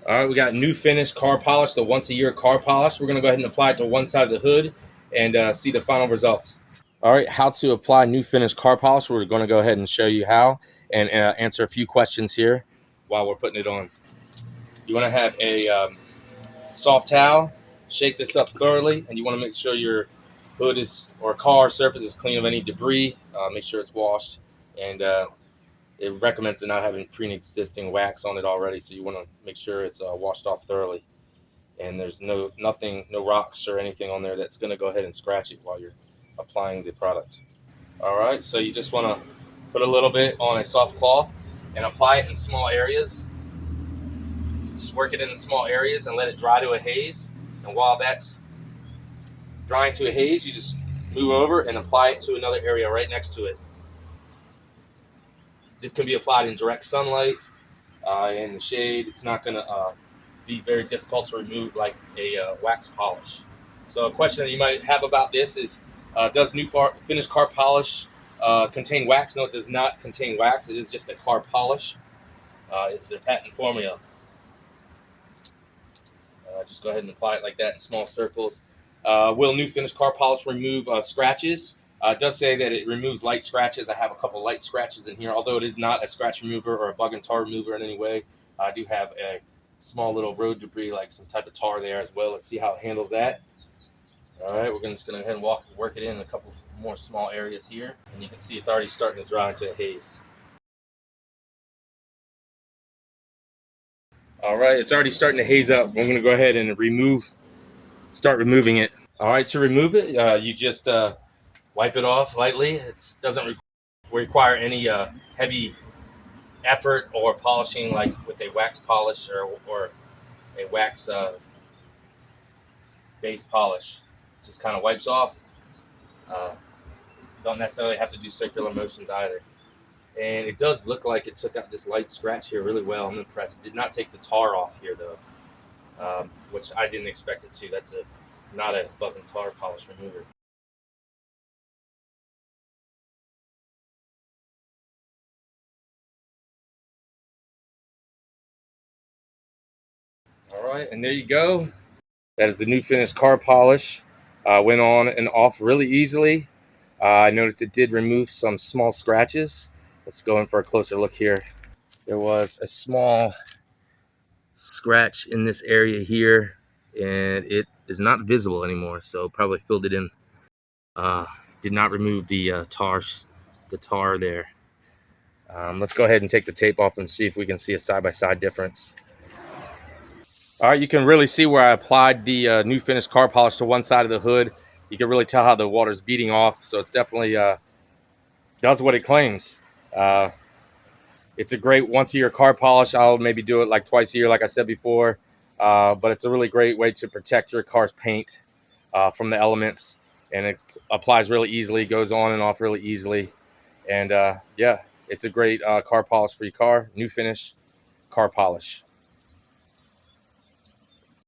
All right, we got new finish car polish, the once a year car polish. We're going to go ahead and apply it to one side of the hood and see the final results. All right, how to apply new finish car polish. We're going to go ahead and show you how and answer a few questions here while we're putting it on. You want to have a soft towel, shake this up thoroughly, and you want to make sure your hood is or car surface is clean of any debris. Make sure it's washed, and it recommends to not having pre-existing wax on it already, so you want to make sure it's washed off thoroughly, and there's no rocks or anything on there that's going to go ahead and scratch it while you're applying the product. All right, so you just want to put a little bit on a soft cloth and apply it in small areas. Just work it in the small areas and let it dry to a haze. And while that's drying to a haze, you just move over and apply it to another area right next to it. This can be applied in direct sunlight, in the shade. It's not going to be very difficult to remove like a wax polish. So a question that you might have about this is, does new finished car polish contain wax? No, it does not contain wax. It is just a car polish. It's a patent formula. Just go ahead and apply it like that in small circles. Will new finished car polish remove scratches? It does say that it removes light scratches. I have a couple light scratches in here, although it is not a scratch remover or a bug and tar remover in any way. I do have a small little road debris, like some type of tar there as well. Let's see how it handles that. All right, we're just going to go ahead and work it in a couple more small areas here. And you can see it's already starting to dry into a haze. All right, it's already starting to haze up. We're going to go ahead and start removing it. All right, to remove it, you just wipe it off lightly. It doesn't require any heavy effort or polishing like with a wax polish or a wax base polish. Just kind of wipes off. Don't necessarily have to do circular motions either. And it does look like it took out this light scratch here really well. I'm impressed. It did not take the tar off here though, which I didn't expect it to. That's not a bug and tar polish remover. All right, and there you go. That is the new finished car polish. Went on and off really easily. I noticed it did remove some small scratches. Let's go in for a closer look here. There was a small scratch in this area here, and it is not visible anymore, so probably filled it in. Did not remove the tar there. Let's go ahead and take the tape off and see if we can see a side-by-side difference. All right, you can really see where I applied the new finished car polish to one side of the hood. You can really tell how the water's beating off, so it's definitely does what it claims. It's a great once-a-year car polish. I'll maybe do it like twice a year, like I said before, but it's a really great way to protect your car's paint from the elements, and it applies really easily, goes on and off really easily, and yeah, it's a great car polish for your car. New finish car polish.